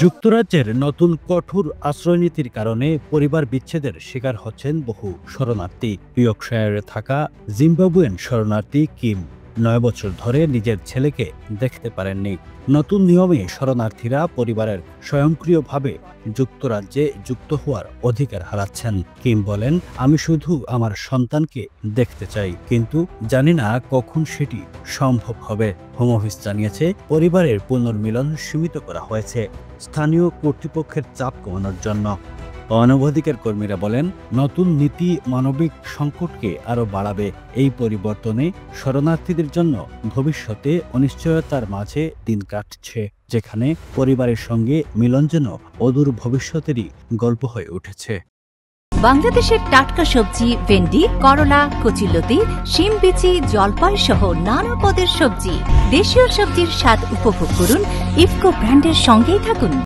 যুক্তরাজ্যের নতুন কঠোর আশ্রয়নীতির কারণে পরিবার বিচ্ছেদের শিকার হচ্ছেন বহু শরণার্থী। ইয়র্কশায়ারে থাকা জিম্বাবুয়েন শরণার্থী কিম 9 বছর ধরে নিজের ছেলেকে দেখতে পারেননি। নতুন নিয়মে শরণার্থীরা পরিবারের স্বয়ংক্রিয়ভাবে যুক্তরাজ্যে যুক্ত হওয়ার অধিকার হারাচ্ছেন। কিম বলেন, আমি শুধু আমার সন্তানকে দেখতে চাই, কিন্তু জানি না কখন সেটি সম্ভব হবে। হোম অফিস জানিয়েছে পরিবারের পুনর্মিলন সীমিত করা হয়েছে স্থানীয় কর্তৃপক্ষের চাপ কমানোর জন্য। মানবাধিকার কর্মীরা বলেন, নতুন নীতি মানবিক সংকটকে আরও বাড়াবে। এই পরিবর্তনে শরণার্থীদের জন্য ভবিষ্যতে অনিশ্চয়তার মাঝে দিন কাটছে, যেখানে পরিবারের সঙ্গে মিলন যেন অদূর ভবিষ্যতেরই গল্প হয়ে উঠেছে। বাংলাদেশের টাটকা সবজি, ভেন্ডি, করলা, কচুলতি, শিম বিচি, জলপাই সহ নানা পদের সবজি। দেশীয় সবজির স্বাদ উপভোগ করুন। ইফকো ব্র্যান্ডের সঙ্গেই থাকুন।